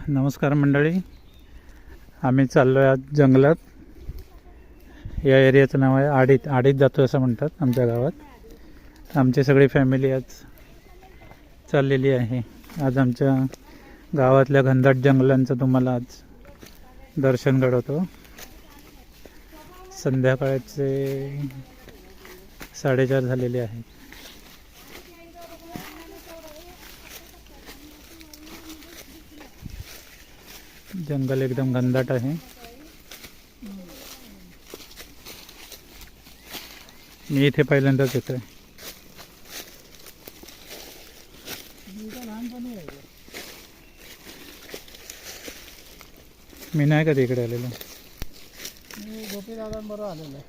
नमस्कार मंडळी, आम्ही चाललो आहे आज जंगलात. या एरियाचं नाव आहे आडीत. आडीत जातो असं म्हणतात आमच्या गावात. आमची सगळी फॅमिली आज चाललेली आहे. आज आमच्या गावातल्या घनदाट जंगलांचं तुम्हाला आज दर्शन घडवतो. संध्याकाळचे 4:30 झालेले आहेत. जंगल एकदम घनदाट आहे. मी इथे पहिल्यांदाच येतोय. मी नाही कधी इकडे आलेलो. गोपी दादांबरोबर आलेलो आहे.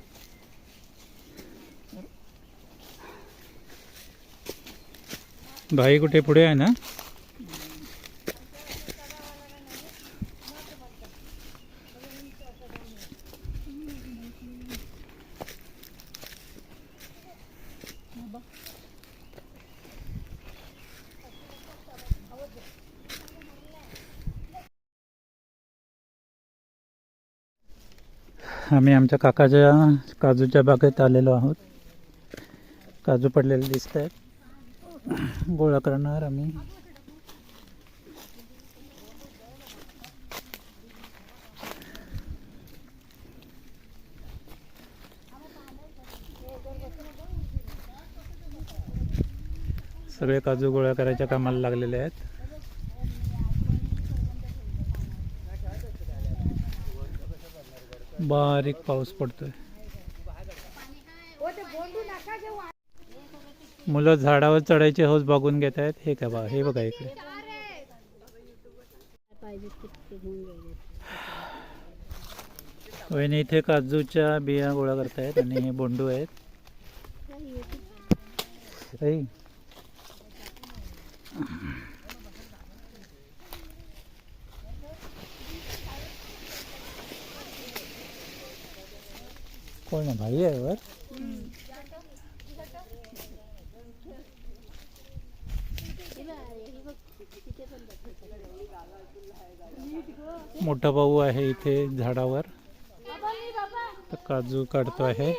भाई कुठे पुढे आहे ना? आम्ही आमच्या काकाच्या काजूच्या बागेत आलेलो आहोत. काजू पडलेले दिसत आहेत. गोळा करणार आम्ही. सगळे काजू गोळा करायच्या कामाला लागलेले आहेत. बारीक पाऊस पडतोय. मुलं झाडावर चढायचे हौस बघून घेत आहेत. हे का बा, हे बघा इकडे. वहिनी इथे काजूच्या बिया गोळा करतायत आणि हे बोंडू आहेत. कोण आहे भाई आहे वर? मोठा भाऊ आहे इथे झाडावर. तर काजू काढतो आहे.